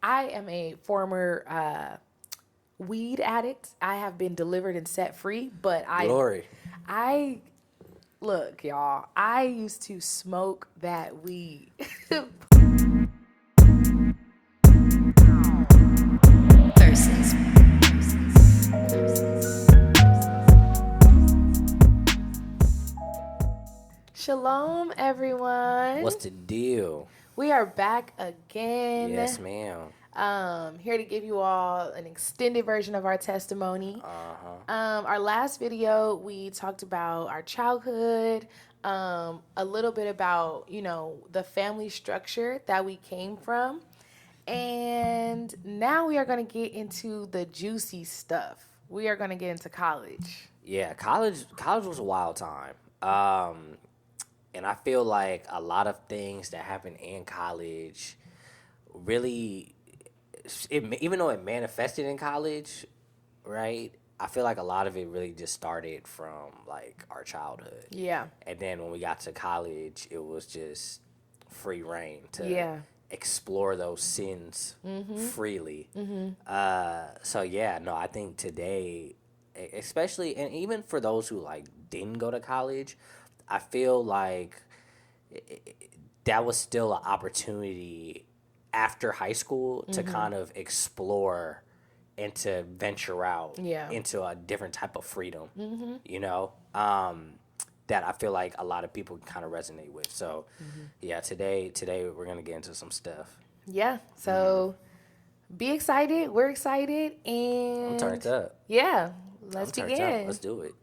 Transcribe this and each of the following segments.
I am a former weed addict. I have been delivered and set free, but Glory. I look, y'all. I used to smoke that weed. Versus. Shalom, everyone. What's the deal? We are back again. Yes, ma'am. Here to give you all an extended version of our testimony. Our last video, we talked about our childhood, a little bit about, the family structure that we came from. And now we are going to get into the juicy stuff. We are going to get into college. Yeah, college was a wild time. And I feel like a lot of things that happen in college really, even though it manifested in college, right? I feel like a lot of it really just started from like our childhood. Yeah. And then when we got to college, it was just free reign to Yeah. explore those sins freely. So yeah, no, I think today, especially, and even for those who like didn't go to college, I feel like that was still an opportunity after high school to kind of explore and to venture out into a different type of freedom, that I feel like a lot of people kind of resonate with. So, yeah, today we're going to get into some stuff. Yeah. So be excited. We're excited. And I'm turned up. Yeah. Let's I'm turned begin. up. Let's do it.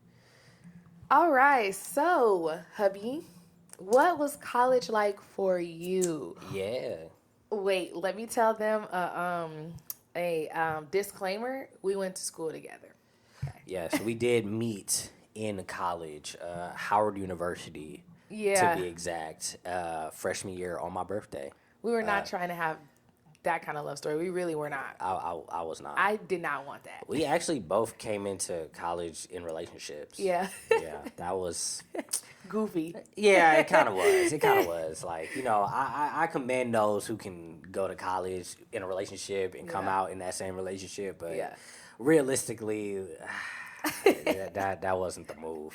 All right. So, hubby, what was college like for you? Yeah. Wait, let me tell them a disclaimer. We went to school together. Okay. Yes, we did meet in college, Howard University, Yeah. to be exact, freshman year on my birthday. We were not trying to have that kind of love story. We really were not. I was not. I did not want that. We actually both came into college in relationships. Yeah. Yeah, that was... Goofy. Yeah, it kind of was. It kind of was. Like, I commend those who can go to college in a relationship and come out in that same relationship. But realistically, that wasn't the move.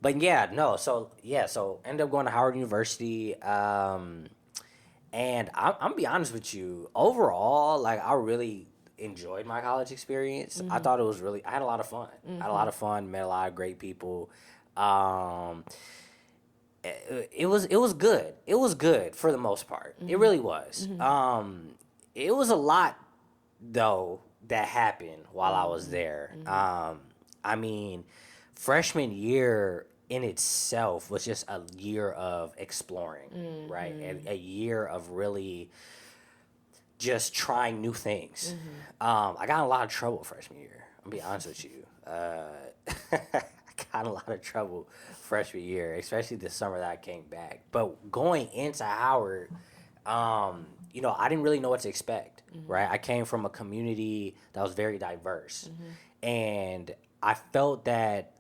But yeah, no. So ended up going to Howard University. And I'm gonna be honest with you. Overall, like, I really enjoyed my college experience. I thought it was really... I had a lot of fun. I had a lot of fun. Met a lot of great people. It was good. It was good for the most part. It really was. It was a lot though that happened while I was there. I mean, freshman year in itself was just a year of exploring, right? And a year of really just trying new things. I got in a lot of trouble freshman year. I'm gonna be honest with you. Got in a lot of trouble freshman year, especially the summer that I came back. But going into Howard, I didn't really know what to expect, right? I came from a community that was very diverse. And I felt that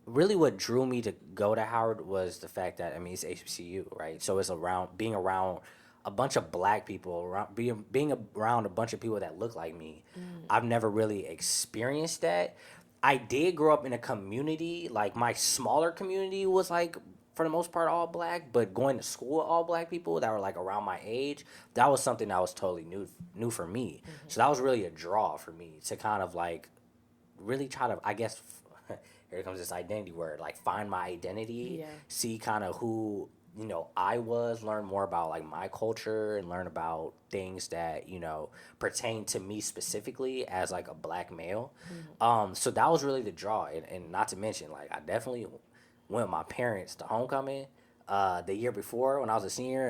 really what drew me to go to Howard was the fact that, it's HBCU, right? So it's being around a bunch of black people, being around a bunch of people that look like me. I've never really experienced that. I did grow up in a community, like my smaller community was like, for the most part, all black, but going to school with all black people that were like around my age, that was something that was totally new for me. So that was really a draw for me to kind of like really try to, I guess, here comes this identity word, like find my identity, see kind of who, I was, learn more about like my culture and learn about things that, pertain to me specifically as like a black male. So that was really the draw. And not to mention, like, I definitely went with my parents to homecoming the year before when I was a senior.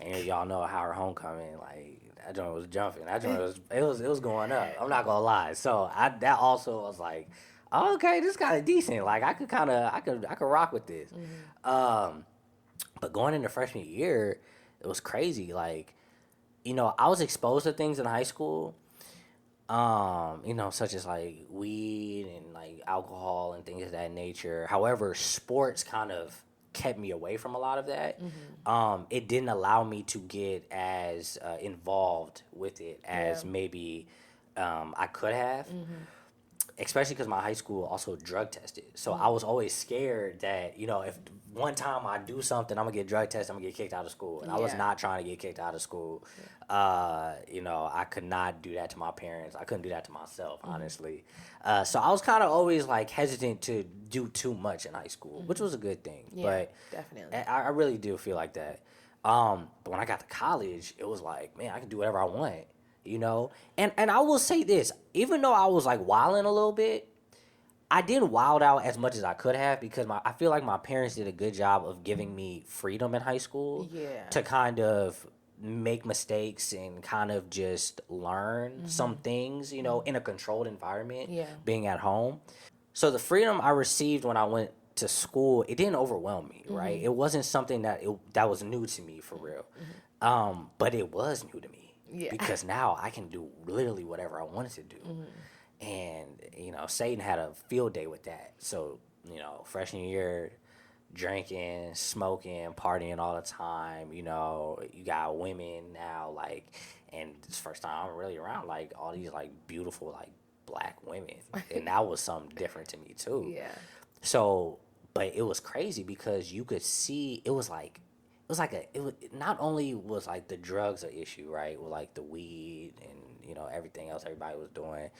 And y'all know how her homecoming, like, that joint was jumping. That joint was going up. I'm not gonna lie. So that also was like, oh, okay, this is kind of decent. Like, I could rock with this. But going into freshman year, it was crazy. Like, I was exposed to things in high school, such as like weed and like alcohol and things of that nature. However, sports kind of kept me away from a lot of that. It didn't allow me to get as involved with it as maybe I could have. Especially because my high school also drug tested. So I was always scared that, you know, if one time I do something, I'm going to get drug tested, I'm going to get kicked out of school. And I was not trying to get kicked out of school. You know, I could not do that to my parents. I couldn't do that to myself, honestly. So I was kind of always, like, hesitant to do too much in high school, which was a good thing. Yeah, but definitely. I really do feel like that. But when I got to college, it was like, man, I can do whatever I want. You know, and I will say this, even though I was like wilding a little bit, I didn't wild out as much as I could have because I feel like my parents did a good job of giving me freedom in high school to kind of make mistakes and kind of just learn some things, you know, in a controlled environment, being at home. So the freedom I received when I went to school, it didn't overwhelm me, right? It wasn't something that was new to me for real. But it was new to me. Yeah. Because now I can do literally whatever I wanted to do. And, you know, Satan had a field day with that. So, you know, freshman year, drinking, smoking, partying all the time, you know, you got women now, like, and it's the first time I'm really around, like, all these, like, beautiful, like, black women. And that was something different to me, too. Yeah. So, but it was crazy because you could see, it was not only was like the drugs an issue, right, with like the weed and, you know, everything else everybody was doing,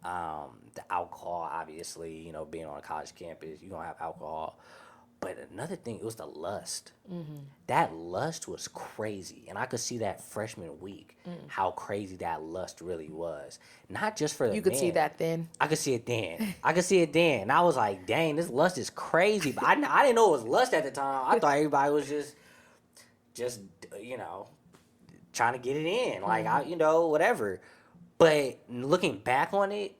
the alcohol, obviously, you know, being on a college campus, you don't have alcohol. But another thing, it was the lust. That lust was crazy, and I could see that freshman week how crazy that lust really was. Not just for the you could men. see that then. I could see it then. And I was like, dang, this lust is crazy. But I didn't know it was lust at the time. I thought everybody was just, you know, trying to get it in, like, I, you know, whatever. But looking back on it,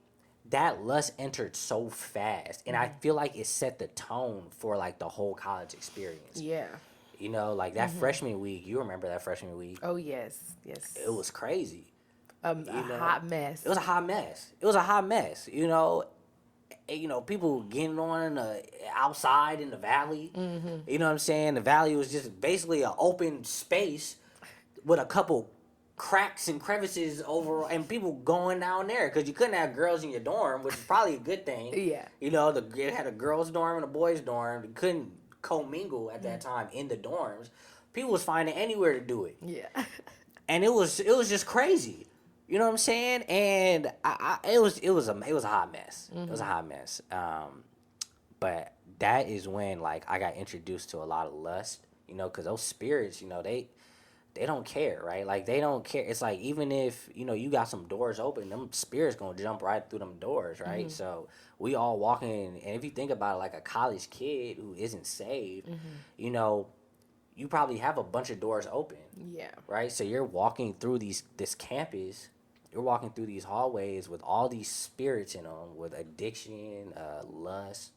that lust entered so fast, and I feel like it set the tone for like the whole college experience. Yeah, you know, like that freshman week. You remember that freshman week? Oh yes. It was crazy. Hot mess. It was a hot mess. You know, people getting on outside in the valley. You know what I'm saying? The valley was just basically an open space with a couple cracks and crevices over, and people going down there because you couldn't have girls in your dorm, which is probably a good thing. Yeah. You know, it had a girls' dorm and a boys' dorm. You couldn't commingle at that time in the dorms. People was finding anywhere to do it. Yeah. And it was just crazy. You know what I'm saying? And it was a hot mess. It was a hot mess. But that is when, like, I got introduced to a lot of lust, you know, because those spirits, you know, they don't care, right? Like, they don't care. It's like, even if, you know, you got some doors open, them spirits gonna jump right through them doors, right? So we all walking, and if you think about it, like a college kid who isn't saved, you know, you probably have a bunch of doors open. Yeah. Right? So you're walking through this campus, you're walking through these hallways with all these spirits in them, with addiction, lust,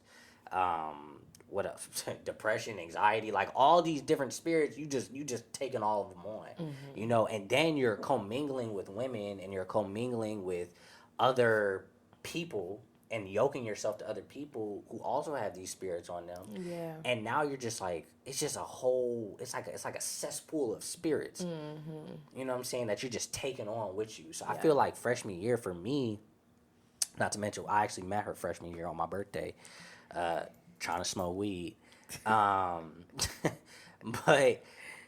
what else? Depression, anxiety, like all these different spirits. You just taking all of them on, you know. And then you're commingling with women, and you're commingling with other people, and yoking yourself to other people who also have these spirits on them. Yeah. And now you're just like, it's just a whole, it's like a cesspool of spirits. You know what I'm saying? That you're just taking on with you. So I feel like freshman year for me, not to mention, I actually met her freshman year on my birthday, trying to smoke weed. But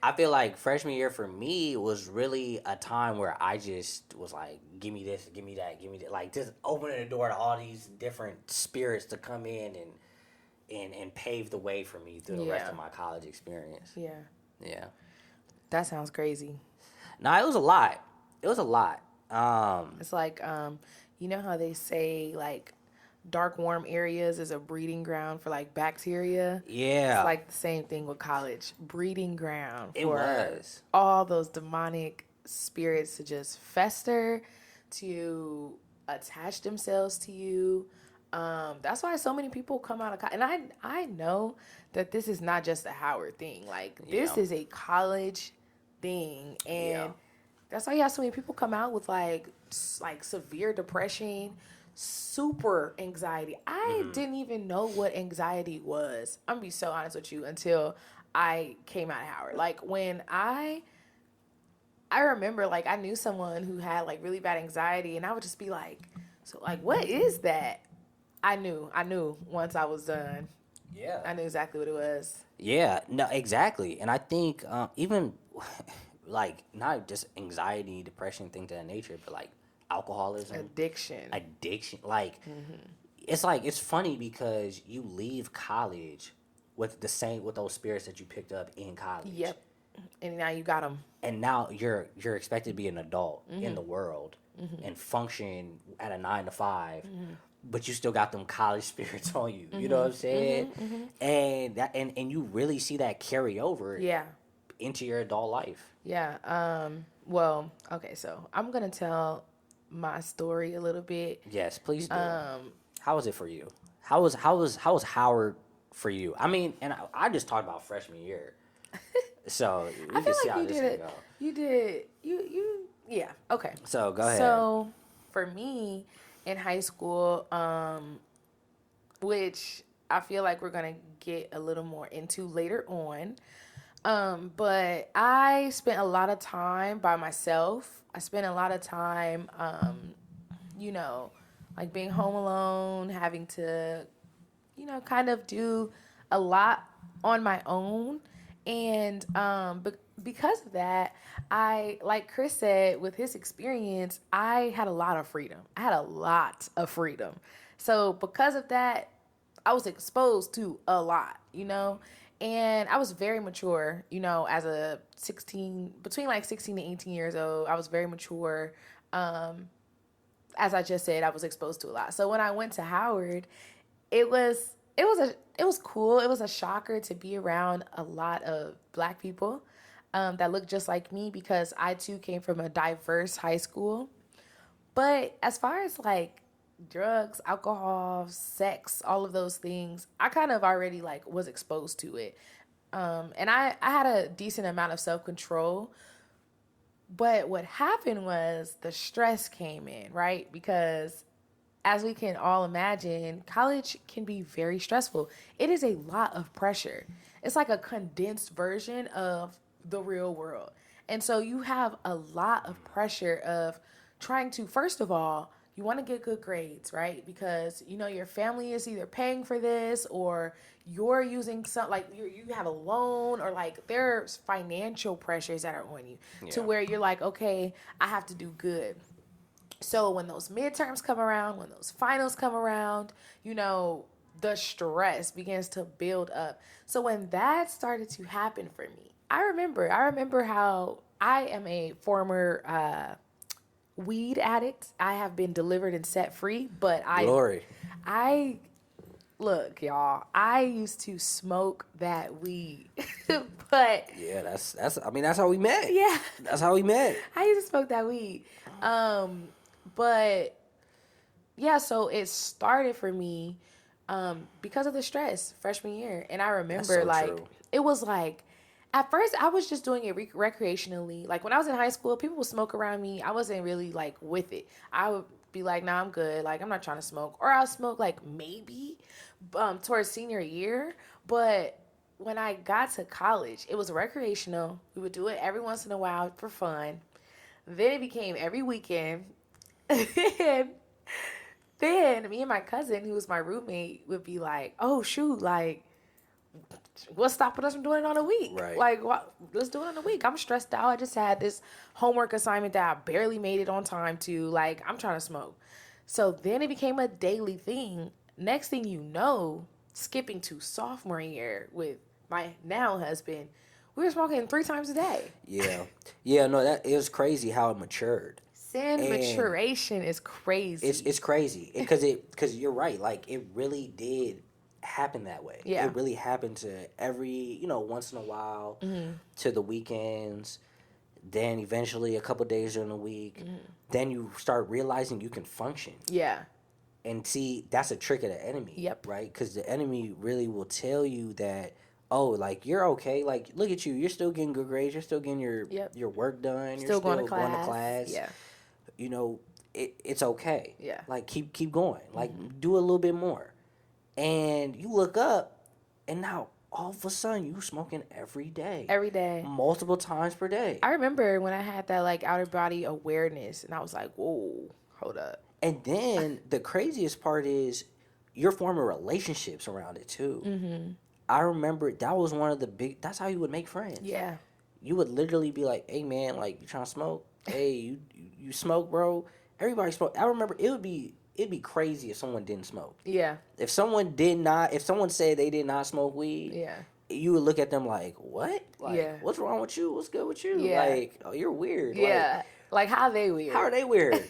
I feel like freshman year for me was really a time where I just was like, give me this, give me that, give me that. Like, just opening the door to all these different spirits to come in and pave the way for me through the rest of my college experience. Yeah. Yeah. That sounds crazy. No, it was a lot. It's like, you know how they say, like, dark, warm areas is a breeding ground for, like, bacteria? Yeah. It's like the same thing with college. Breeding ground for all those demonic spirits to just fester, to attach themselves to you. That's why so many people come out of college. And I know that this is not just a Howard thing. Like, this is a college thing. And that's why you have so many people come out with, like severe depression, super anxiety. I didn't even know what anxiety was. I'm gonna be so honest with you until I came out of Howard. Like when I remember like I knew someone who had like really bad anxiety, and I would just be like, so like what is that? I knew once I was done. Yeah. I knew exactly what it was. Yeah, no, exactly. And I think even like not just anxiety, depression, things of that nature, but like alcoholism, Addiction. like it's funny because you leave college with those spirits that you picked up in college. Yep. And now you got them. And now you're expected to be an adult in the world and function at a 9 to 5. But you still got them college spirits on you. You know what I'm saying? And that and you really see that carry over into your adult life. Yeah. Well, okay, so I'm gonna tell my story a little bit. Yes, please do. How was it for you? How was Howard for you? I mean, and I just talked about freshman year. So we I can feel see like how you this did can it. go. You did yeah, okay. So go ahead. So for me in high school, which I feel like we're gonna get a little more into later on. But I spent a lot of time by myself. I spent a lot of time, you know, like being home alone, having to, you know, kind of do a lot on my own. And but because of that, like Chris said, with his experience, I had a lot of freedom. I had a lot of freedom. So because of that, I was exposed to a lot, you know? And I was very mature, you know, as a 16, between like 16 and 18 years old. I was very mature. As I just said, I was exposed to a lot. So when I went to Howard, it was cool. It was a shocker to be around a lot of Black people that looked just like me, because I too came from a diverse high school. But as far as like drugs, alcohol, sex, all of those things, I kind of already like was exposed to it. And I had a decent amount of self-control. But what happened was the stress came in, right? Because as we can all imagine, college can be very stressful. It is a lot of pressure. It's like a condensed version of the real world. And so you have a lot of pressure of trying to, first of all, you want to get good grades, right? Because, you know, your family is either paying for this, or you're using some, like you have a loan, or like there's financial pressures that are on you to where you're like, okay, I have to do good. So when those midterms come around, when those finals come around, you know, the stress begins to build up. So when that started to happen for me, I remember how I am a former weed addict. I have been delivered and set free, but Glory. Look, y'all, I used to smoke that weed. But Yeah, that's I mean, that's how we met. yeah, That's how we met. I used to smoke that weed. But yeah, so it started for me because of the stress freshman year. And I remember so like true. it was like at first I was just doing it recreationally. Like when I was in high school, people would smoke around me. I wasn't really like with it. I would be like, nah, I'm good. Like I'm not trying to smoke. Or I'll smoke like maybe towards senior year. But when I got to college, it was recreational. We would do it every once in a while for fun. Then it became every weekend. And then me and my cousin, who was my roommate, would be like, oh, shoot, like, what's stopping us from doing it on a week? Right. Like, what? Let's do it on a week. I'm stressed out. I just had this homework assignment that I barely made it on time to. Like, I'm trying to smoke. So then it became a daily thing. Next thing you know, skipping to sophomore year with my now husband, we were smoking 3 times a day. Yeah. Yeah, no, that it was crazy how it matured. Sin maturation is crazy. It's crazy because you're right. Like it really did happen that way. Yeah. It really happened to every once in a while, to the weekends, then eventually a couple days during the week. Then you start realizing you can function. Yeah. And see, that's a trick of the enemy. Yep. Right? Because the enemy really will tell you that, oh, like you're okay. Like look at you, you're still getting good grades. You're still getting your work done. Still you're going to class. Going to class. Yeah. You know, it's okay. Yeah. Like keep going. Like do a little bit more. And you look up, and now all of a sudden you smoking every day. Every day. Multiple times per day. I remember when I had that like outer body awareness, and I was like, whoa, hold up. And then the craziest part is you're forming relationships around it too. Mm-hmm. I remember that was one of the that's how you would make friends. Yeah. You would literally be like, hey man, like you trying to smoke? Hey, you smoke, bro? Everybody smoke. I remember it'd be crazy if someone didn't smoke. Yeah. If someone said they did not smoke weed, Yeah. you would look at them like, what? Like, Yeah. what's wrong with you? What's good with you? Yeah. Like, oh, you're weird. Yeah. Like how are they weird? How are they weird?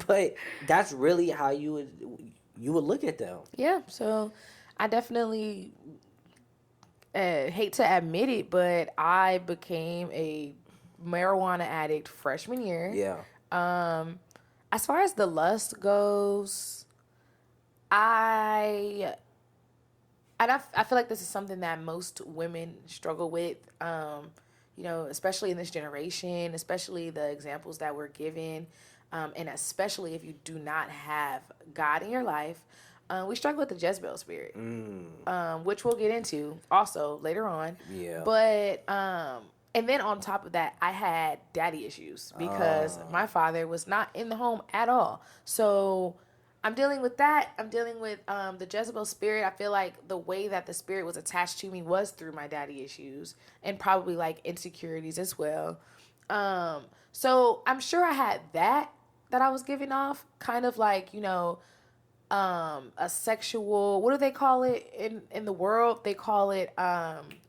But that's really how you would look at them. Yeah. So I definitely hate to admit it, but I became a marijuana addict freshman year. Yeah. As far as the lust goes, I feel like this is something that most women struggle with. You know, especially in this generation, especially the examples that we're given, and especially if you do not have God in your life, we struggle with the Jezebel spirit, which we'll get into also later on. Yeah. But and then on top of that, I had daddy issues because my father was not in the home at all. So I'm dealing with that. I'm dealing with the Jezebel spirit. I feel like the way that the spirit was attached to me was through my daddy issues and probably like insecurities as well. So I'm sure I had that I was giving off, kind of like, you know, a sexual, what do they call it in the world? They call it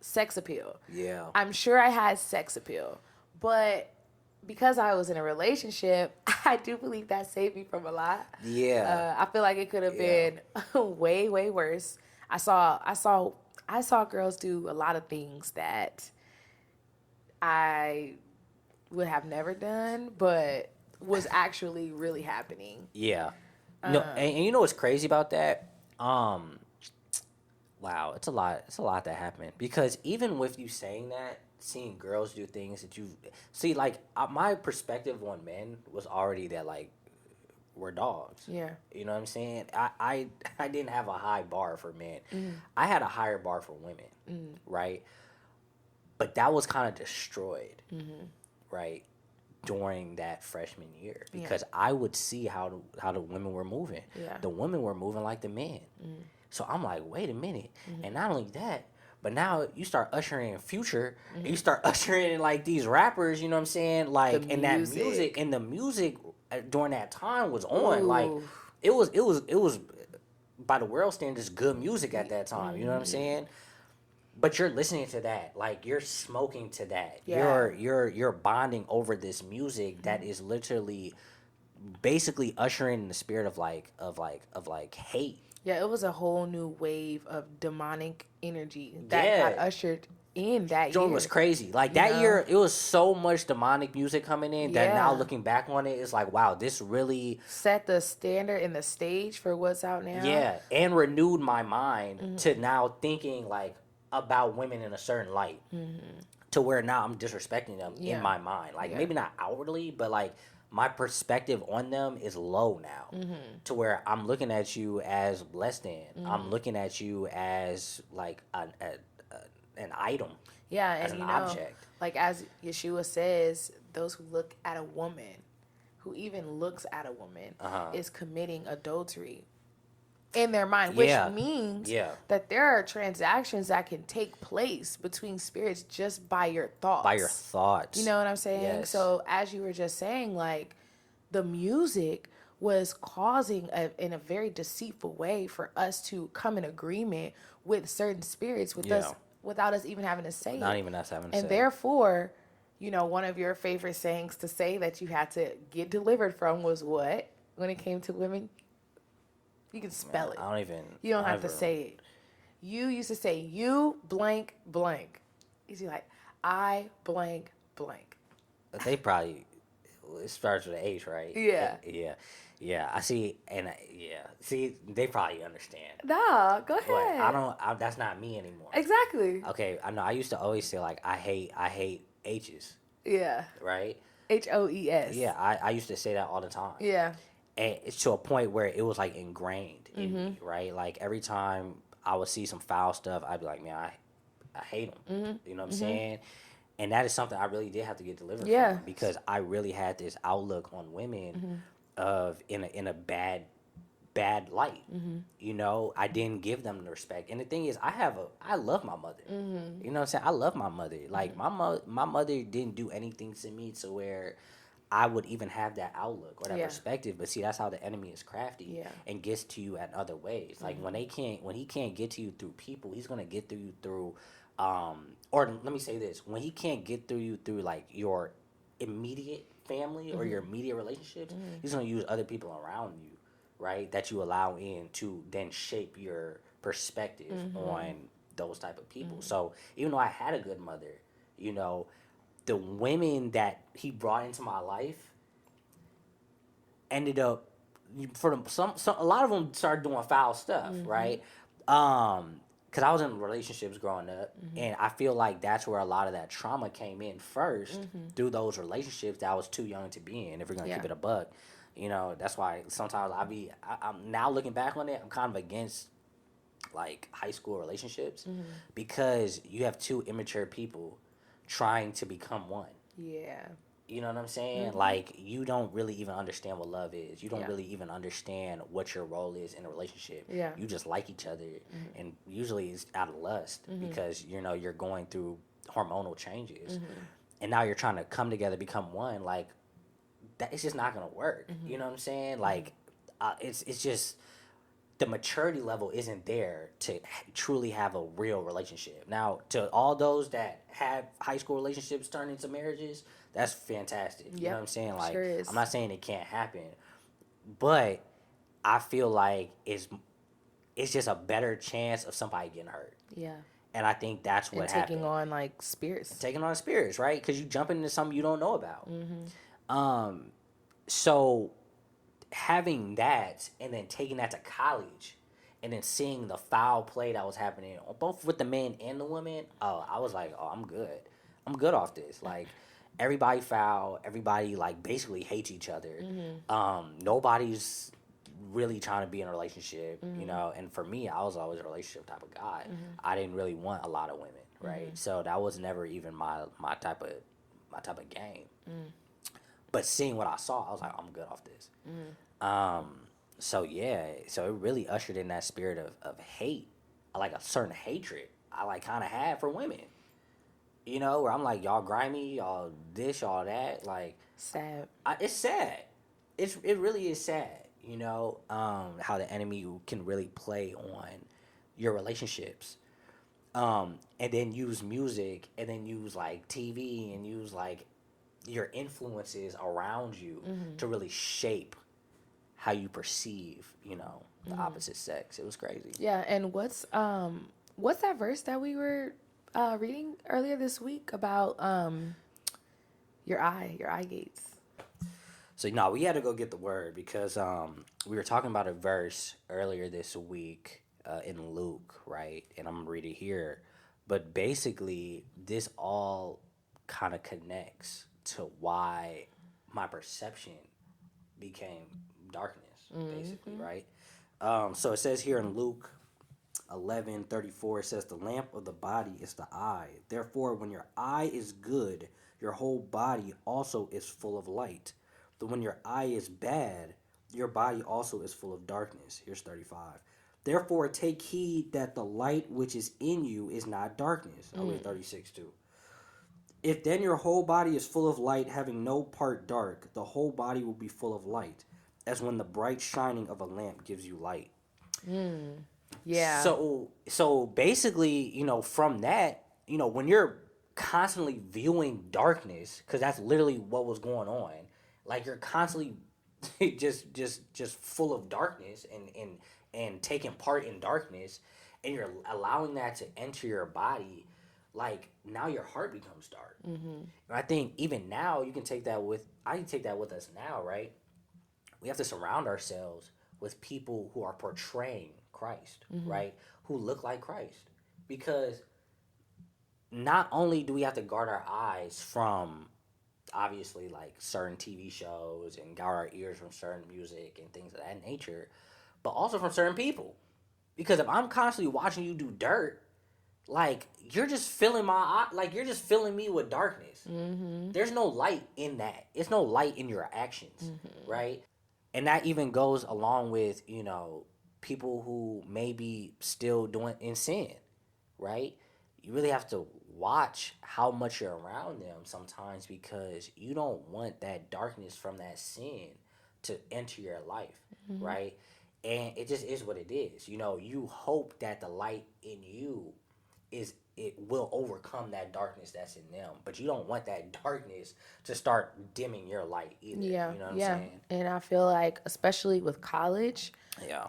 sex appeal. Yeah. I'm sure I had sex appeal, but because I was in a relationship, I do believe that saved me from a lot. Yeah. I feel like it could have been way, way worse. I saw girls do a lot of things that I would have never done, but was actually really happening. Yeah. No, and you know what's crazy about that? Wow, it's a lot that happened, because even with you saying that, seeing girls do things that you see, like my perspective on men was already that like we're dogs. Yeah. You know what I'm saying? I didn't have a high bar for men. I had a higher bar for women, right? But that was kind of destroyed, right, during that freshman year, because I would see how the women were moving. Yeah. The women were moving like the men. So I'm like, wait a minute. And not only that, but now you start ushering in Future, and you start ushering in like these rappers, you know what I'm saying? Like, and that music, and the music during that time was on. Ooh. Like, it was by the world standards good music at that time. You know what I'm saying? But you're listening to that, like you're smoking to that. Yeah. You're bonding over this music that is literally basically ushering in the spirit of hate. Yeah, it was a whole new wave of demonic energy that got ushered in that year. It was crazy. Like that year, it was so much demonic music coming in that now looking back on it, it's like, wow, this really set the standard and the stage for what's out now. Yeah, and renewed my mind to now thinking like about women in a certain light, to where now I'm disrespecting them in my mind. Like maybe not outwardly, but like my perspective on them is low now, to where I'm looking at you as less than. I'm looking at you as like an item. Yeah, as and an you know, object. Like as Yeshua says, those who look at a woman, who even looks at a woman, is committing adultery in their mind, which means that there are transactions that can take place between spirits just by your thoughts. By your thoughts. You know what I'm saying? Yes. So as you were just saying, like the music was causing in a very deceitful way for us to come in agreement with certain spirits with us without us even having to say it. Not even us having to say it. And therefore, you know, one of your favorite sayings to say that you had to get delivered from was what when it came to women? You can spell it. I don't even. You don't have to say it. You used to say you blank blank. You see, like I blank blank. They probably, it starts with an H, right? Yeah. Yeah. I see, See, they probably understand. Nah, go ahead. But that's not me anymore. Exactly. Okay, I know. I used to always say like I hate H's. Yeah. Right. HOES. Yeah, I used to say that all the time. Yeah. And it's to a point where it was like ingrained in me, right? Like every time I would see some foul stuff, I'd be like, man, I hate them. You know what I'm saying? And that is something I really did have to get delivered from, because I really had this outlook on women of in a bad light. You know, I didn't give them the respect. And the thing is, I love my mother. You know what I'm saying? I love my mother. Like my mother didn't do anything to me to where I would even have that outlook or that perspective. But see, that's how the enemy is crafty and gets to you at other ways. Like when he can't get to you through people, he's gonna get to you through or let me say this, when he can't get through you through like your immediate family or your immediate relationships, he's gonna use other people around you, right, that you allow in to then shape your perspective on those type of people. So even though I had a good mother, you know, the women that he brought into my life ended up for them, some a lot of them started doing foul stuff, right? Because I was in relationships growing up, and I feel like that's where a lot of that trauma came in first, through those relationships that I was too young to be in. If we're gonna keep it a buck, you know, that's why sometimes I'm now looking back on it, I'm kind of against like high school relationships, because you have two immature people trying to become one. Yeah. You know what I'm saying? Like, you don't really even understand what love is. You don't really even understand what your role is in a relationship. Yeah. You just like each other, and usually it's out of lust, because, you know, you're going through hormonal changes, and now you're trying to come together, become one. Like, that, it's just not going to work. You know what I'm saying? Like, it's just, the maturity level isn't there to truly have a real relationship. Now, to all those that have high school relationships turn into marriages, that's fantastic. You know what I'm saying? Like, sure is. I'm not saying it can't happen, but I feel like it's just a better chance of somebody getting hurt. Yeah. And I think that's what happened. Taking on like spirits. Taking on spirits, right? Because you jump into something you don't know about. So having that, and then taking that to college, and then seeing the foul play that was happening both with the men and the women, I was like, I'm good off this. Like, everybody foul, everybody like basically hates each other. Nobody's really trying to be in a relationship, you know. And for me, I was always a relationship type of guy. I didn't really want a lot of women, right? So that was never even my type of game. But seeing what I saw, I was like, I'm good off this. So yeah, so it really ushered in that spirit of hate, like a certain hatred I like kind of had for women. You know, where I'm like, y'all grimy, y'all this, y'all that. Like, Sad. it's sad. It really is sad. You know, how the enemy can really play on your relationships, and then use music, and then use like TV, and use like your influences around you to really shape how you perceive, you know, the opposite sex. It was crazy. Yeah, and what's that verse that we were reading earlier this week about your eye gates? So no, we had to go get the word, because we were talking about a verse earlier this week in Luke, right? And I'm gonna read it here. But basically, this all kind of connects to why my perception became darkness, basically, right? So it says here in Luke 11:34, it says, the lamp of the body is the eye. Therefore, when your eye is good, your whole body also is full of light. But when your eye is bad, your body also is full of darkness. Here's 35. Therefore, take heed that the light which is in you is not darkness. I'll read 36 too. If then your whole body is full of light, having no part dark, the whole body will be full of light, as when the bright shining of a lamp gives you light. Yeah. So basically, you know, from that, you know, when you're constantly viewing darkness, because that's literally what was going on, like you're constantly just full of darkness and taking part in darkness, and you're allowing that to enter your body, like now your heart becomes dark. And I think even now I can take that with us now, right? We have to surround ourselves with people who are portraying Christ, right? Who look like Christ. Because not only do we have to guard our eyes from obviously like certain TV shows and got our ears from certain music and things of that nature, but also from certain people. Because if I'm constantly watching you do dirt, like you're just filling you're just filling me with darkness. There's no light in that. It's no light in your actions, right? And that even goes along with, people who may be still doing in sin, right? You really have to watch how much you're around them sometimes, because you don't want that darkness from that sin to enter your life, right? And it just is what it is. You hope that the light in you it will overcome that darkness that's in them, but you don't want that darkness to start dimming your light either. Yeah, You know what I'm saying? And I feel like, especially with college, Yeah.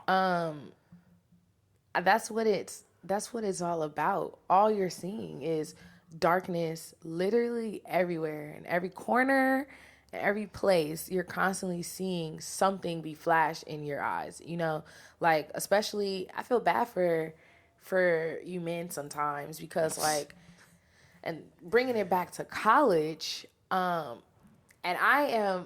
that's what it's all about. All you're seeing is darkness literally everywhere, in every corner, in every place. You're constantly seeing something be flashed in your eyes, like, especially I feel bad for you men sometimes, because like, and bringing it back to college, and I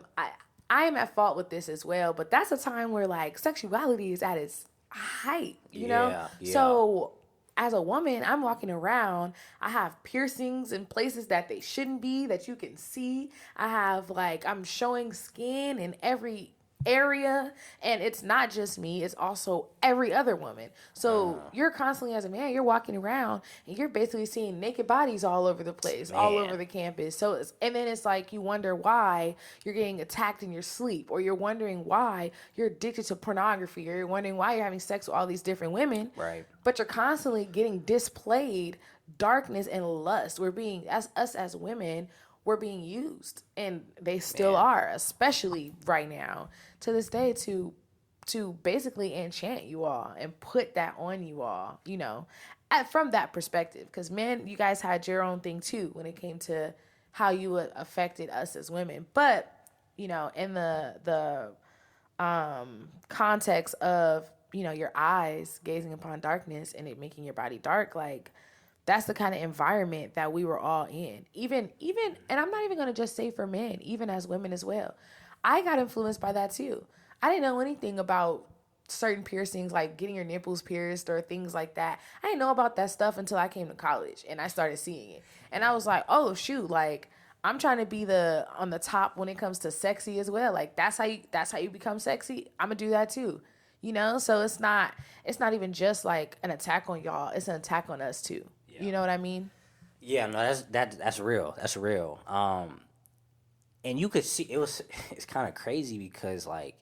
am at fault with this as well, but that's a time where like sexuality is at its height, Yeah. So as a woman, I'm walking around, I have piercings in places that they shouldn't be, that you can see. I'm showing skin in every area, and it's not just me, it's also every other woman. So you're constantly, as a man, you're walking around and you're basically seeing naked bodies all over the place, all over the campus. And then it's like, you wonder why you're getting attacked in your sleep, or you're wondering why you're addicted to pornography, or you're wondering why you're having sex with all these different women, Right? but you're constantly getting displayed darkness and lust. Us as women, we're being used, and they still are, especially right now to this day, to basically enchant you all and put that on you all, from that perspective. Because men, you guys had your own thing too when it came to how you affected us as women, but in the context of your eyes gazing upon darkness and it making your body dark, like, that's the kind of environment that we were all in. Even, and I'm not even going to just say for men, even as women as well. I got influenced by that too. I didn't know anything about certain piercings, like getting your nipples pierced or things like that. I didn't know about that stuff until I came to college and I started seeing it. And I was like, oh shoot, like, I'm trying to be on the top when it comes to sexy as well. Like, that's how you become sexy. I'm gonna do that too. So it's not even just like an attack on y'all. It's an attack on us too. Yeah. You know what I mean? Yeah, no, that's real. That's real. And you could see it's kind of crazy because like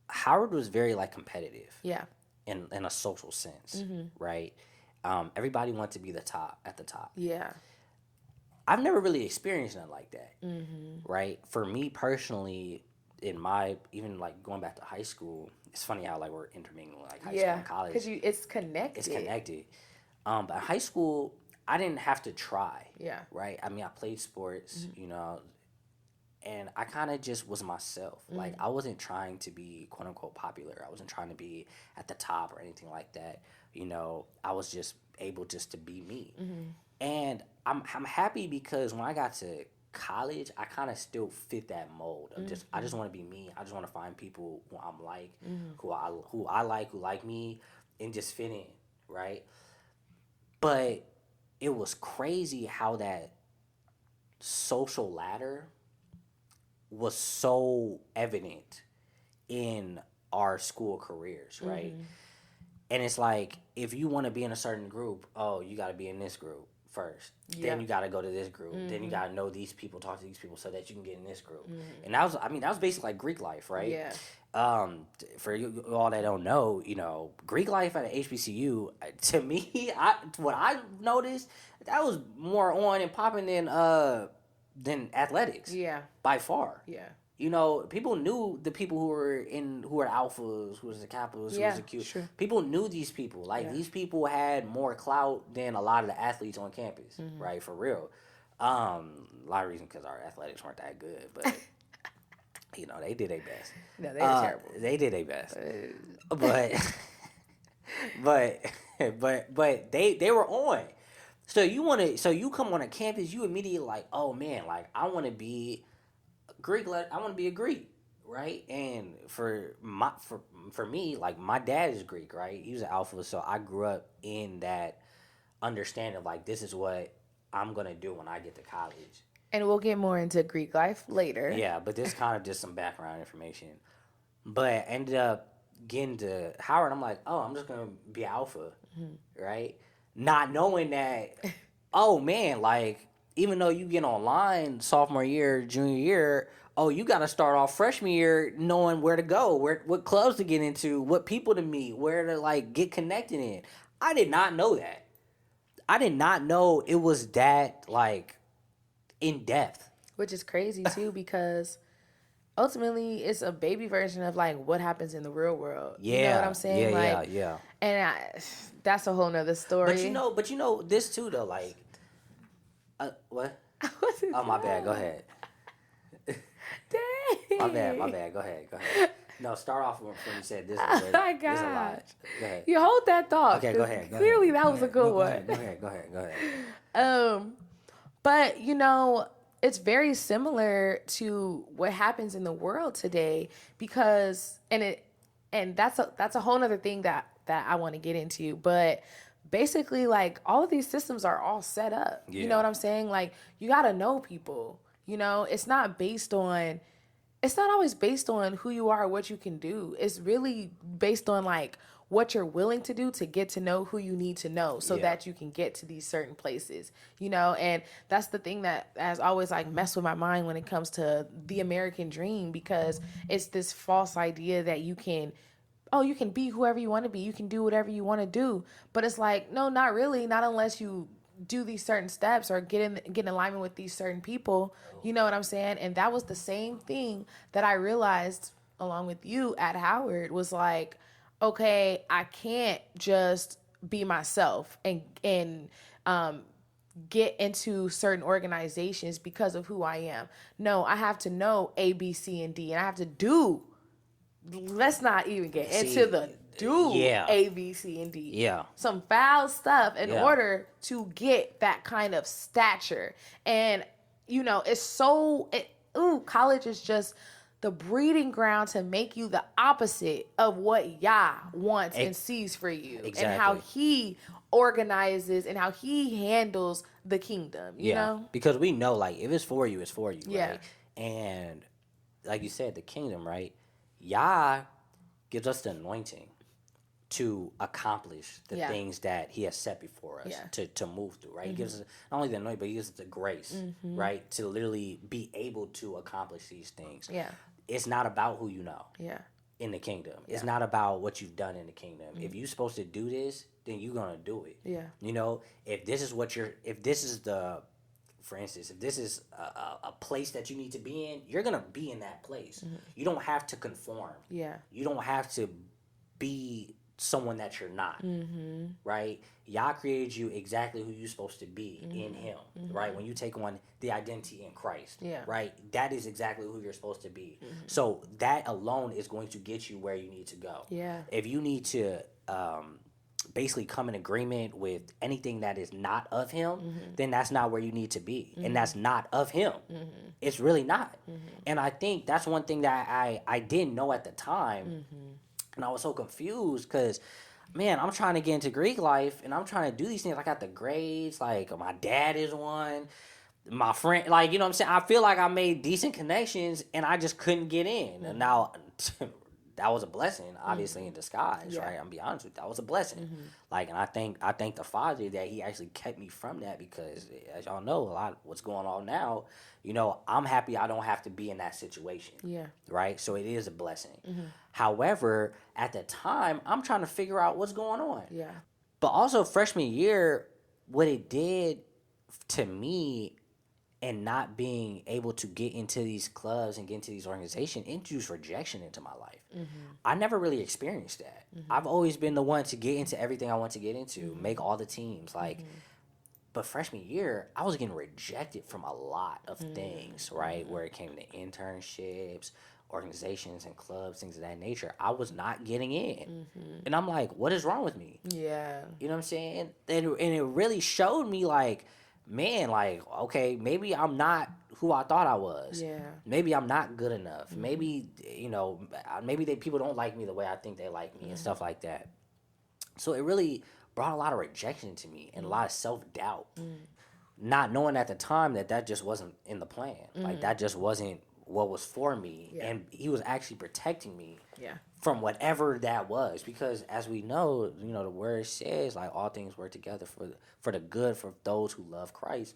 Howard was very like competitive. Yeah. In a social sense, right? Everybody wanted to be at the top. Yeah. I've never really experienced nothing like that, right? For me personally, even like going back to high school, it's funny how like we're intermingling like high school and college. Because it's connected. It's connected. But high school, I didn't have to try. Yeah. Right? I mean, I played sports, and I kind of just was myself. Like, I wasn't trying to be quote unquote popular. I wasn't trying to be at the top or anything like that. I was just able just to be me. And I'm happy because when I got to college, I kind of still fit that mold of I just want to be me. I just want to find people who I'm like, who I like, who like me, and just fit in, right? But it was crazy how that social ladder was so evident in our school careers, right? And it's like, if you want to be in a certain group, you got to be in this group first. Yeah. Then you got to go to this group. Then you got to know these people, talk to these people so that you can get in this group. And that was basically like Greek life, right? Yeah. For you all that don't know, Greek life at an HBCU, to me, what I noticed, that was more on and popping than athletics. Yeah. By far. Yeah. People knew the people who were alphas, who was the kappas, who was the Q. Sure. People knew these people. Like, these people had more clout than a lot of the athletes on campus, right? For real. A lot of reasons because our athletics weren't that good, but they did their best. No, they were terrible. They did their best. But they were on. So you come on a campus, you immediately like, oh man, like I want to be Greek. I want to be a Greek, right? And for me, like my dad is Greek, right? He was an Alpha, so I grew up in that understanding of like this is what I'm gonna do when I get to college. And we'll get more into Greek life later. Yeah, but this kind of just some background information. But I ended up getting to Howard. I'm like, oh, I'm just gonna be Alpha, right? Not knowing that, oh man, like even though you get online sophomore year, junior year, oh, you got to start off freshman year knowing where to go, what clubs to get into, what people to meet, where to like get connected in. I did not know that. I did not know it was that like in depth. Which is crazy too, because ultimately it's a baby version of like what happens in the real world. Yeah, you know what I'm saying? Yeah. And that's a whole nother story. But you know this too though, like, what? Oh my bad. Go ahead. Dang. My bad. Go ahead. No, start off when you said this. Oh my This a lot. gosh. Go ahead. You hold that thought. Okay, go ahead. Clearly that was a good one. Go ahead. But you know, it's very similar to what happens in the world today, because and that's a whole nother thing that I want to get into. But basically, like all of these systems are all set up. Yeah. You know what I'm saying? Like you got to know people. You know, it's not always based on who you are or what you can do. It's really based on like what you're willing to do to get to know who you need to know so that you can get to these certain places, you know? And that's the thing that has always like messed with my mind when it comes to the American dream, because it's this false idea that you can be whoever you want to be. You can do whatever you want to do. But it's like, no, not really. Not unless you do these certain steps or get in alignment with these certain people. You know what I'm saying? And that was the same thing that I realized along with you at Howard, was like, okay, I can't just be myself and get into certain organizations because of who I am. No, I have to know A, B, C, and D, and I have to do. Let's not even get into the A, B, C, and D. Yeah. Some foul stuff in order to get that kind of stature. And, you know, college is just the breeding ground to make you the opposite of what Yah wants and sees for you. Exactly. And how he organizes and how he handles the kingdom, you know? Because we know, like, if it's for you, it's for you, Yeah. right? And like you said, the kingdom, right? Yah gives us the anointing to accomplish the things that he has set before us to move through, right? He gives us not only the anointing, but he gives us the grace, right? To literally be able to accomplish these things. Yeah. It's not about who you know in the kingdom. It's not about what you've done in the kingdom. If you're supposed to do this, then you're going to do it. Yeah. You know, if this is for instance, if this is a place that you need to be in, you're going to be in that place. You don't have to conform. Yeah. You don't have to be someone that you're not, right? Yah created you exactly who you're supposed to be in him, right? When you take on the identity in Christ, right? That is exactly who you're supposed to be. So that alone is going to get you where you need to go. Yeah. If you need to basically come in agreement with anything that is not of him, then that's not where you need to be. And that's not of him. It's really not. And I think that's one thing that I didn't know at the time. And I was so confused because, man, I'm trying to get into Greek life and I'm trying to do these things. I got the grades, like my dad is one, my friend, like, you know what I'm saying? I feel like I made decent connections and I just couldn't get in. And now that was a blessing, obviously, in disguise, right? I'm gonna be honest with you, that was a blessing. Like, and I thank the Father that he actually kept me from that, because as y'all know, a lot of what's going on now, you know, I'm happy I don't have to be in that situation. Yeah. Right? So it is a blessing. However, at the time, I'm trying to figure out what's going on. Yeah. But also freshman year, what it did to me, and not being able to get into these clubs and get into these organizations, introduced rejection into my life. I never really experienced that. I've always been the one to get into everything I want to get into, make all the teams. Like, but freshman year, I was getting rejected from a lot of things, right? Where it came to internships organizations and clubs, things of that nature, I was not getting in. And I'm like, what is wrong with me? Yeah. You know what I'm saying? And it really showed me like, man, like, okay, maybe I'm not who I thought I was. Yeah. Maybe I'm not good enough. Maybe, maybe people don't like me the way I think they like me and stuff like that. So it really brought a lot of rejection to me and a lot of self-doubt. Not knowing at the time that just wasn't in the plan. Like, that just wasn't what was for me. Yeah. And he was actually protecting me Yeah. from whatever that was. Because as we know, the word says, like, all things work together for the good for those who love Christ.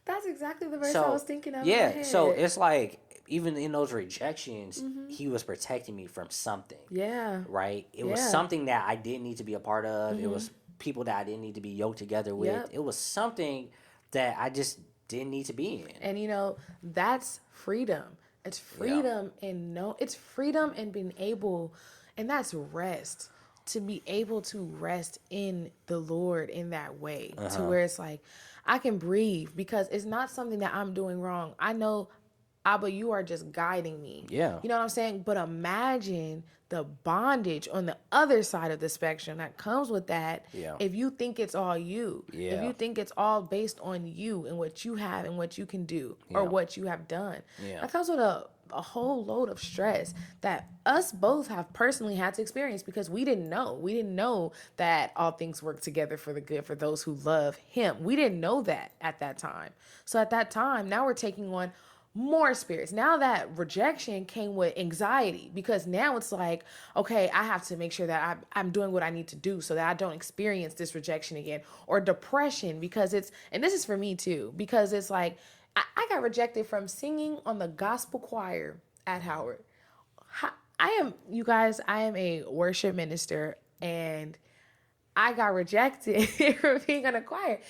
That's exactly the verse I was thinking of. Yeah, so it's like, even in those rejections, he was protecting me from something. Yeah. Right? It was something that I didn't need to be a part of. It was people that I didn't need to be yoked together with. Yep. It was something that I just didn't need to be in. And that's freedom. It's freedom it's freedom and being able, and that's rest. To be able to rest in the Lord in that way, to where it's like, I can breathe because it's not something that I'm doing wrong. I know, Abba, you are just guiding me. Yeah. You know what I'm saying? But imagine the bondage on the other side of the spectrum that comes with that. Yeah. If you think it's all you, Yeah. if you think it's all based on you and what you have and what you can do or what you have done, that comes with a whole load of stress that us both have personally had to experience because we didn't know. We didn't know that all things work together for the good for those who love him. We didn't know that at that time. So at that time, now we're taking on more spirits. Now that rejection came with anxiety because now it's like, okay, I have to make sure that I'm doing what I need to do so that I don't experience this rejection again, or depression because and this is for me too, because it's like, I got rejected from singing on the gospel choir at Howard. You guys, I am a worship minister and I got rejected from being on a choir.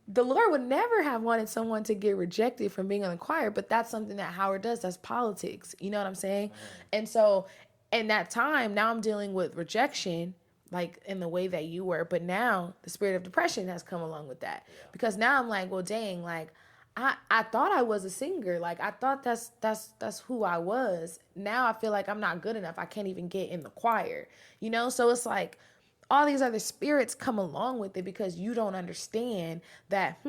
The Lord would never have wanted someone to get rejected from being on the choir, but that's something that Howard does. That's politics. You know what I'm saying? And so in that time, now I'm dealing with rejection, like in the way that you were. But now the spirit of depression has come along with that. Because now I'm like, well, dang, like I thought I was a singer. Like I thought that's who I was. Now I feel like I'm not good enough. I can't even get in the choir, So it's like, all these other spirits come along with it because you don't understand that,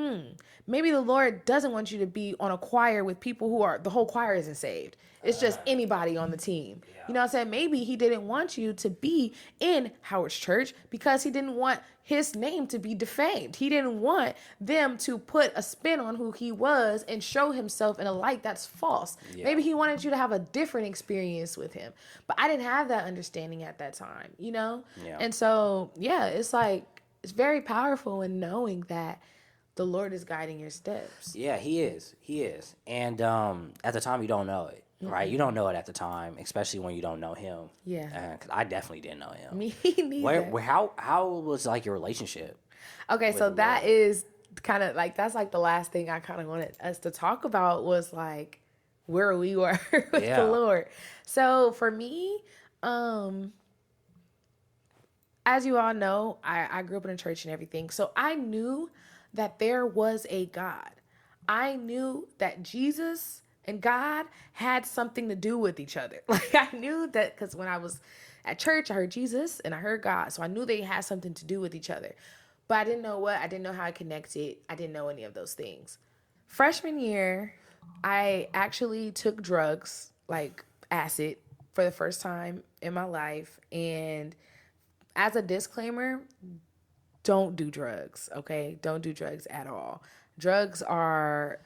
maybe the Lord doesn't want you to be on a choir with people the whole choir isn't saved. It's just anybody on the team. Yeah. You know what I'm saying? Maybe he didn't want you to be in Howard's church because he didn't want his name to be defamed. He didn't want them to put a spin on who he was and show himself in a light that's false. Yeah. Maybe he wanted you to have a different experience with him. But I didn't have that understanding at that time, Yeah. And so, it's like, it's very powerful in knowing that the Lord is guiding your steps. Yeah, he is. He is. And at the time, you don't know it. Right, you don't know it at the time, especially when you don't know him. Yeah, 'cause I definitely didn't know him. Me neither. How was like your relationship? Okay, so that is kind of like that's like the last thing I kind of wanted us to talk about was like where we were with the Lord. So for me, as you all know, I grew up in a church and everything, so I knew that there was a God. I knew that Jesus and God had something to do with each other. Like I knew that because when I was at church, I heard Jesus and I heard God. So I knew they had something to do with each other. But I didn't know what. I didn't know how I connected. I didn't know any of those things. Freshman year, I actually took drugs, like acid, for the first time in my life. And as a disclaimer, don't do drugs, okay? Don't do drugs at all. Drugs are...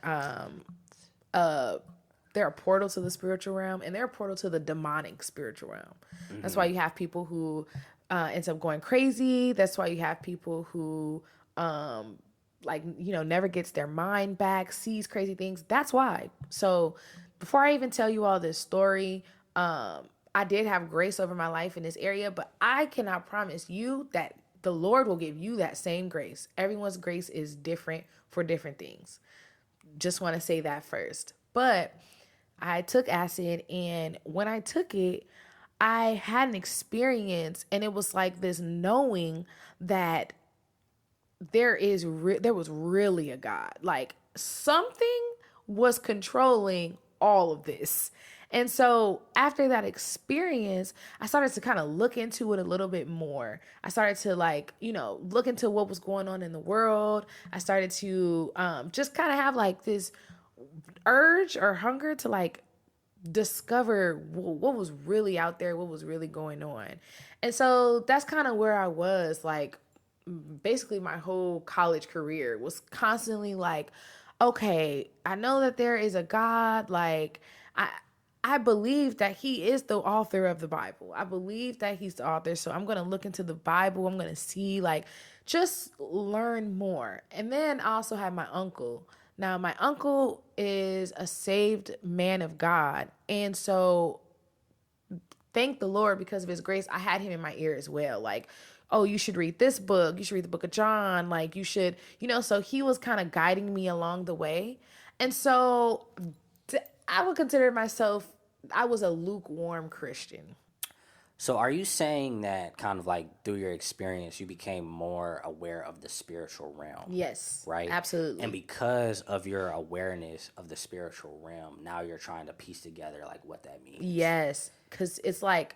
they're a portal to the spiritual realm and they're a portal to the demonic spiritual realm. Mm-hmm. That's why you have people who ends up going crazy. That's why you have people who never gets their mind back, sees crazy things. That's why. So before I even tell you all this story, I did have grace over my life in this area, but I cannot promise you that the Lord will give you that same grace. Everyone's grace is different for different things. Just want to say that first. But I took acid, and when I took it, I had an experience, and it was like this knowing that there was really a God. Like something was controlling all of this. And so after that experience, I started to kind of look into it a little bit more. I started to like, look into what was going on in the world. I started to just kind of have like this urge or hunger to like discover what was really out there, what was really going on. And so that's kind of where I was like, basically my whole college career was constantly like, okay, I know that there is a God. Like I believe that he is the author of the Bible. I believe that he's the author. So I'm going to look into the Bible. I'm going to see, like, just learn more. And then I also have my uncle. Now, my uncle is a saved man of God. And so thank the Lord, because of his grace, I had him in my ear as well. Like, oh, you should read this book. You should read the book of John. Like, you should, so he was kind of guiding me along the way. And so I would consider myself, I was a lukewarm Christian. So are you saying that kind of like through your experience, you became more aware of the spiritual realm? Yes. Right? Absolutely. And because of your awareness of the spiritual realm, now you're trying to piece together like what that means. Yes. Because it's like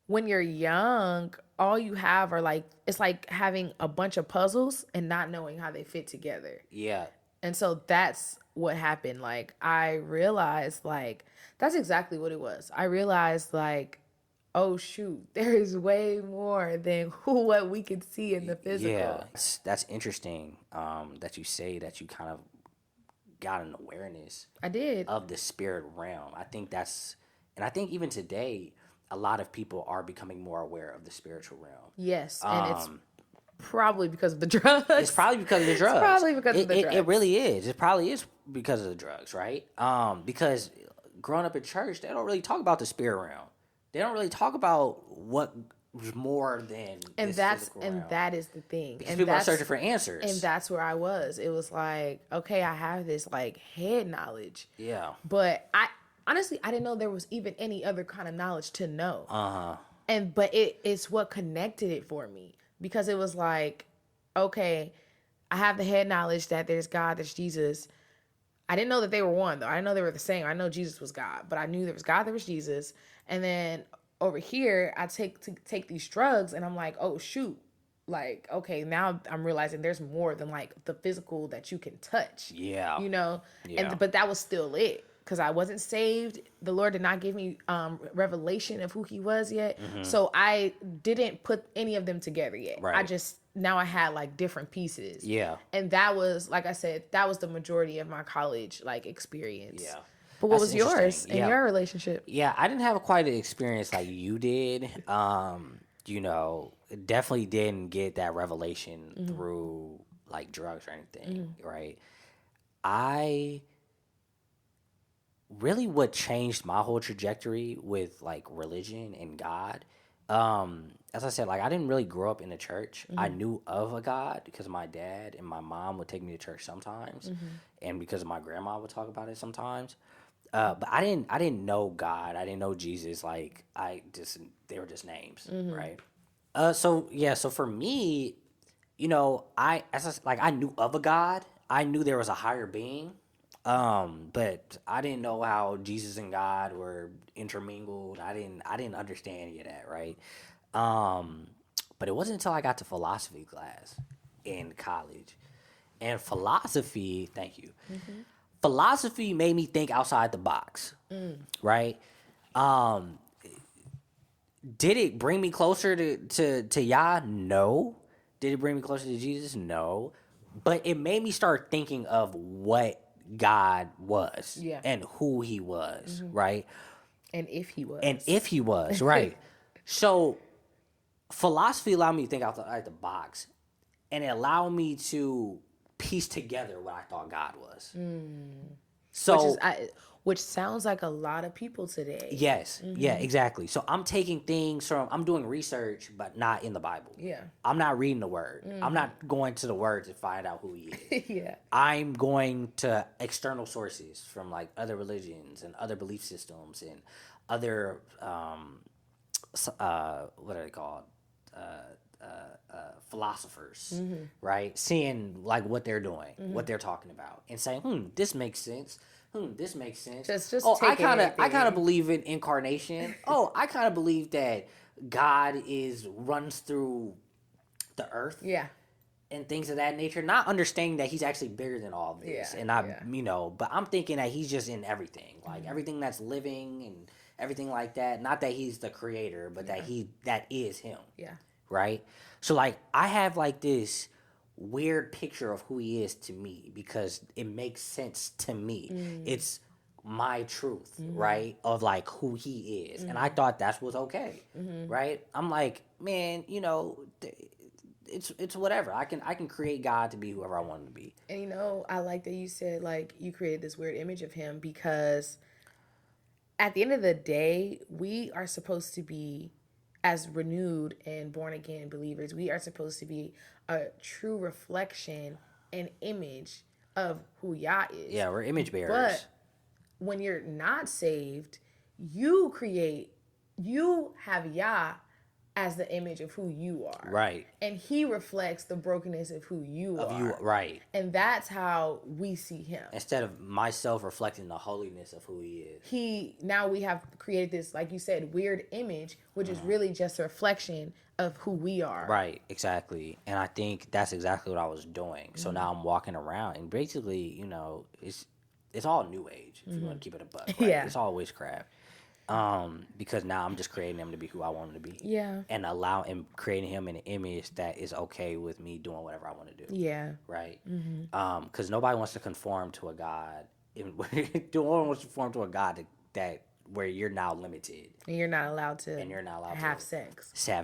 when you're young, all you have are like, it's like having a bunch of puzzles and not knowing how they fit together. Yeah. And so that's what happened. Like, I realized, like, that's exactly what it was. I realized, like, oh, shoot, there is way more than what we can see in the physical. Yeah, that's interesting that you say that you kind of got an awareness. I did. Of the spirit realm. I think I think even today, a lot of people are becoming more aware of the spiritual realm. Yes, and it's probably because of the drugs. It's probably because of the drugs. It's probably because of the drugs. It really is. It probably is because of the drugs, right? Because growing up in church, they don't really talk about the spirit realm. They don't really talk about what was more than that is the thing. Because people are searching for answers. And that's where I was. It was like, okay, I have this like head knowledge. Yeah. But I honestly didn't know there was even any other kind of knowledge to know. Uh-huh. But it's what connected it for me. Because it was like, okay, I have the head knowledge that there's God, there's Jesus. I didn't know that they were one, though. I didn't know they were the same. I know Jesus was God, but I knew there was God, there was Jesus. And then over here, I take these drugs, and I'm like, oh, shoot. Like, okay, now I'm realizing there's more than, like, the physical that you can touch. Yeah. Yeah. But that was still it. Because I wasn't saved. The Lord did not give me revelation of who he was yet. Mm-hmm. So I didn't put any of them together yet. Right. Now I had like different pieces. Yeah. And that was, like I said, that was the majority of my college like experience. Yeah. But what was yours in your relationship? Yeah, I didn't have quite an experience like you did. Definitely didn't get that revelation through like drugs or anything, right? Really what changed my whole trajectory with like religion and God, as I said, like I didn't really grow up in the church. I knew of a God because my dad and my mom would take me to church sometimes, and because my grandma would talk about it sometimes. But I didn't know God. I didn't know Jesus. Like they were just names, right? So for me, I knew of a God. I knew there was a higher being. But I didn't know how Jesus and God were intermingled. I didn't understand any of that, right? But it wasn't until I got to philosophy class in college. And philosophy, thank you. Philosophy made me think outside the box, right? Did it bring me closer to Yah? No. Did it bring me closer to Jesus? No. But it made me start thinking of what God was and who he was, right? And if he was. Right. So philosophy allowed me to think outside the box, and it allowed me to piece together what I thought God was. So which sounds like a lot of people today. Yes. Yeah, exactly. So I'm taking things I'm doing research, but not in the Bible. Yeah. I'm not reading the word. I'm not going to the word to find out who he is. Yeah. I'm going to external sources from like other religions and other belief systems and other, what are they called? Philosophers, right? Seeing like what they're doing, what they're talking about, and saying, this makes sense. this makes sense. Just I taking kind everything. of believe in incarnation. I kind of believe that God runs through the earth. Yeah. And things of that nature, not understanding that he's actually bigger than all this, Yeah, and but I'm thinking that he's just in everything, like everything that's living and everything like that. Not that he's the creator, but that is him. Yeah. Right. So like I have like this weird picture of who he is to me because it makes sense to me. It's my truth, right, of like who he is, and I thought that was okay, right? I'm like, man, it's whatever. I can create God to be whoever I want him to be. And I like that you said like you created this weird image of him because at the end of the day, we are supposed to be, as renewed and born again believers, we are supposed to be a true reflection and image of who Yah is. Yeah, we're image bearers. But when you're not saved, you have Yah as the image of who you are. Right. And he reflects the brokenness of who you are. Right. And that's how we see him. Instead of myself reflecting the holiness of who he is. Now we have created this, like you said, weird image, which is really just a reflection of who we are. Right, exactly. And I think that's exactly what I was doing. So now I'm walking around and basically, it's all new age, if you want to keep it a buck. Right? Yeah. It's all witchcraft. Because now I'm just creating him to be who I want him to be. Yeah. And creating him in an image that is okay with me doing whatever I want to do. Yeah. Right? Because nobody wants to conform to a God. No one wants to conform to a God that where you're now limited. And you're not allowed to have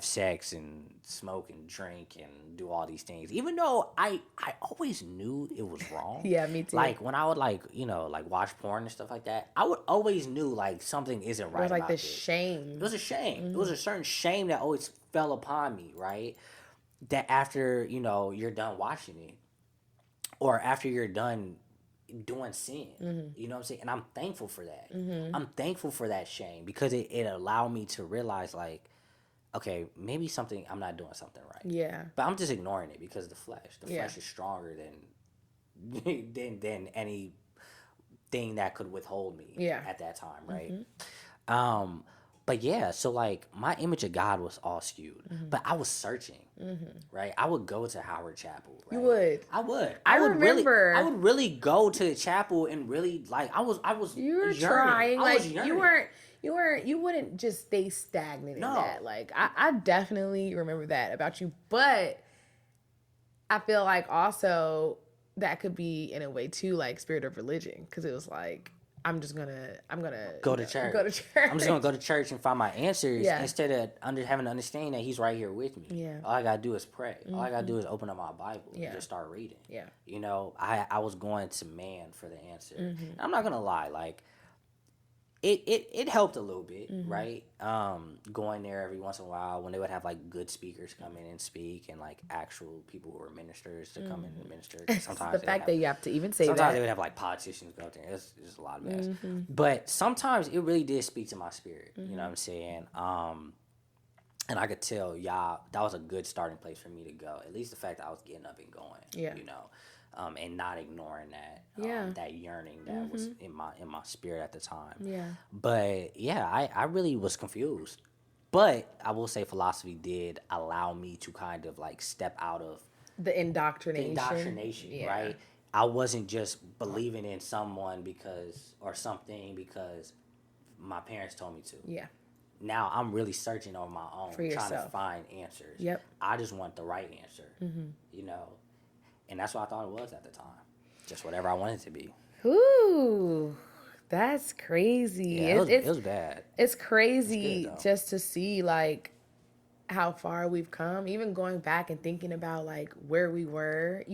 sex and smoke and drink and do all these things. Even though I always knew it was wrong. Yeah, me too. Like when I would watch porn and stuff like that, I would always knew like something isn't right. It was like about this this. shame. It was a shame. It was a certain shame that always fell upon me, right? That after, you're done watching it or after you're done doing sin, you know what I'm saying? And I'm thankful for that. I'm thankful for that shame because it allowed me to realize like, okay, maybe I'm not doing something right. Yeah. But I'm just ignoring it because the flesh is stronger than anything that could withhold me at that time, right? But yeah, so like my image of God was all skewed, but I was searching, right? I would go to Howard Chapel. Right? You would. I would. I remember. I would really go to the chapel and really like I was. You were yearning. trying. I like was yearning. you wouldn't just stay stagnant No. in that. Like I definitely remember that about you, but I feel like also that could be in a way too like spirit of religion because it was like. I'm gonna go to church. I'm just gonna go to church and find my answers instead of having to understand that he's right here with me. Yeah. All I gotta do is pray. All I gotta do is open up my Bible and just start reading. Yeah. I was going to man for the answer. And I'm not gonna lie, like it helped a little bit, right? Going there every once in a while when they would have like good speakers come in and speak and like actual people who were ministers to come in and minister. Sometimes the fact that you have to even say sometimes that. they would have like politicians go up there. It's just a lot of mess. But sometimes it really did speak to my spirit. You know what I'm saying? And I could tell y'all that was a good starting place for me to go. At least the fact that I was getting up and going. Yeah. And not ignoring that that yearning that was in my spirit at the time. Yeah. But yeah, I really was confused. But I will say philosophy did allow me to kind of like step out of the indoctrination, right? I wasn't just believing in someone or something because my parents told me to. Yeah. Now I'm really searching on my own, For yourself. trying to find answers. Yep. I just want the right answer, And that's what I thought it was at the time. Just whatever I wanted it to be. Ooh, that's crazy. Yeah, it was bad. It's crazy good, just to see like how far we've come. Even going back and thinking about like where we were,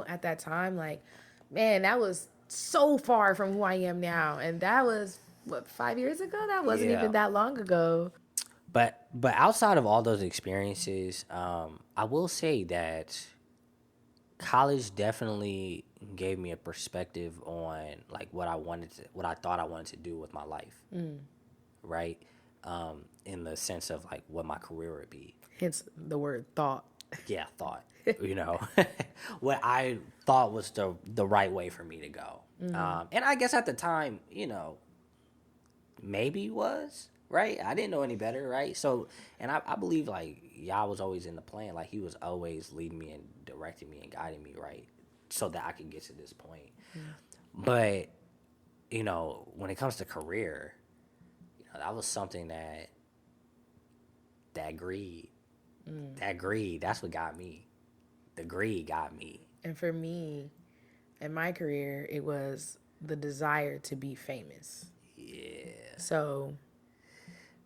at that time. Like, man, that was so far from who I am now. And that was, 5 years ago? That wasn't even that long ago. But outside of all those experiences, I will say that college definitely gave me a perspective on like what I thought I wanted to do with my life, right? In the sense of like what my career would be. Hence the word thought. Yeah, thought. What I thought was the right way for me to go, And I guess at the time, maybe was, right? I didn't know any better, right? So, and I believe, like, Yah was always in the plan. Like, he was always leading me and directing me and guiding me, right? So that I could get to this point. But, when it comes to career, that was something that greed, that's what got me. The greed got me. And for me, in my career, it was the desire to be famous. Yeah. So,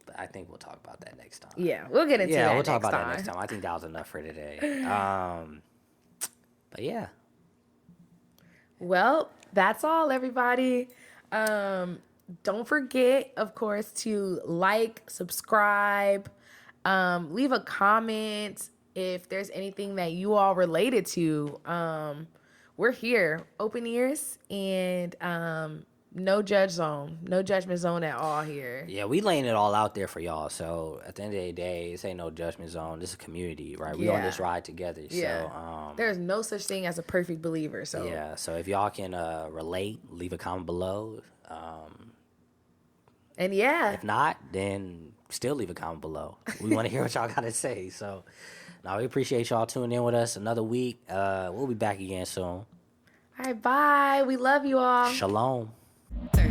but I think we'll talk about that next time. Yeah, we'll get into that. Yeah, we'll talk next about time. that next time. I think that was enough for today. But yeah. Well, that's all, everybody. Don't forget, of course, to like, subscribe, leave a comment if there's anything that you all related to. We're here, open ears, and no judgment zone at all here. Yeah, we laying it all out there for y'all. So at the end of the day, this ain't no judgment zone. This is a community, right? We on this ride together. Yeah. So there's no such thing as a perfect believer. So yeah. So if y'all can relate, leave a comment below. And yeah, if not, then still leave a comment below. We want to hear what y'all got to say. So now we appreciate y'all tuning in with us another week. We'll be back again soon. All right, bye. We love you all. Shalom. Thursdays.